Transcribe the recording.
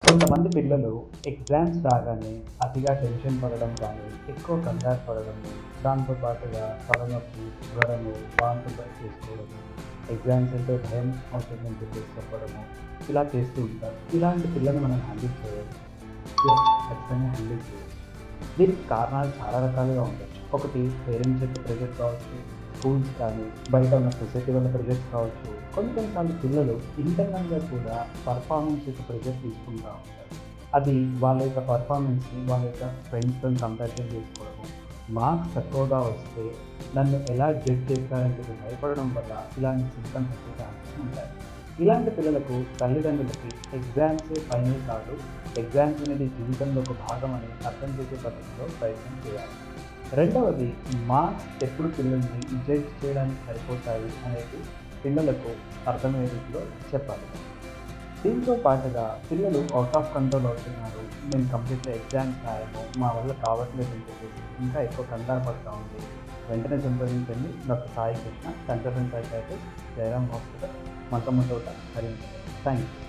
కొంతమంది పిల్లలు ఎగ్జామ్స్ రాగానే అతిగా టెన్షన్ పడడం కానీ, ఎక్కువ కంగారు పడడము, దాంతో పాటుగా తలనొప్పి, జ్వరము, వాంతులు చేసుకోవడము, ఎగ్జామ్స్ అంటే భయం అవుతుందని చెప్పేసి చెప్పడము, ఇలా చేస్తూ ఉంటారు. ఇలాంటి పిల్లల్ని మనం హ్యాండిల్ చేయొచ్చు. ఖచ్చితంగా హ్యాండిల్ చేయొచ్చు. దీనికి కారణాలు చాలా రకాలుగా ఉండొచ్చు. ఒకటి పేరెంట్స్ యొక్క ప్రెషర్ కావచ్చు, స్కూల్స్ కానీ, బయట ఉన్న సొసైటీ వల్ల ప్రెషర్స్ కావచ్చు. కొన్నిసార్లు పిల్లలు ఇంటర్నల్‌గా కూడా పర్ఫార్మెన్స్ యొక్క ప్రెషర్ తీసుకుంటా ఉంటారు. అది వాళ్ళ యొక్క పర్ఫార్మెన్స్‌ని వాళ్ళ యొక్క ఫ్రెండ్స్‌తోని కంపారిజన్ చేసుకోవడము, మార్క్స్ తక్కువగా వస్తే నన్ను ఎలా జడ్జ్ చేస్తారని చెప్పి భయపడడం వల్ల ఇలాంటి సింప్టమ్స్ వచ్చే ఛాన్సెస్ ఉంటాయి. ఇలాంటి పిల్లలకు తల్లిదండ్రులకి ఎగ్జామ్సే ఫైనల్ కాదు, ఎగ్జామ్స్ అనేది జీవితంలో ఒక భాగం అని అర్థం చేసే పద్ధతిలో ప్రయత్నం చేయాలి. రెండవది, మార్క్స్ ఎప్పుడు పిల్లల్ని జడ్జ్ చేయడానికి సరిపోతాయి అనేది పిల్లలకు అర్థమయ్యే రీతిలో చెప్పాలి. దీంతో పాటుగా పిల్లలు అవుట్ ఆఫ్ కంట్రోల్ అవుతున్నారు, మేము కంప్లీట్‌గా ఎగ్జామ్స్ రాయము, మా వల్ల కావట్లేదని చెప్పేసి ఇంకా ఎక్కువ కంగారు పడతా ఉంటే వెంటనే సంప్రదించండి doctor Sai Krishna, consultant psychiatrist, Jayaram hospital, Manchamma Thota, Karimnagar. Thank you.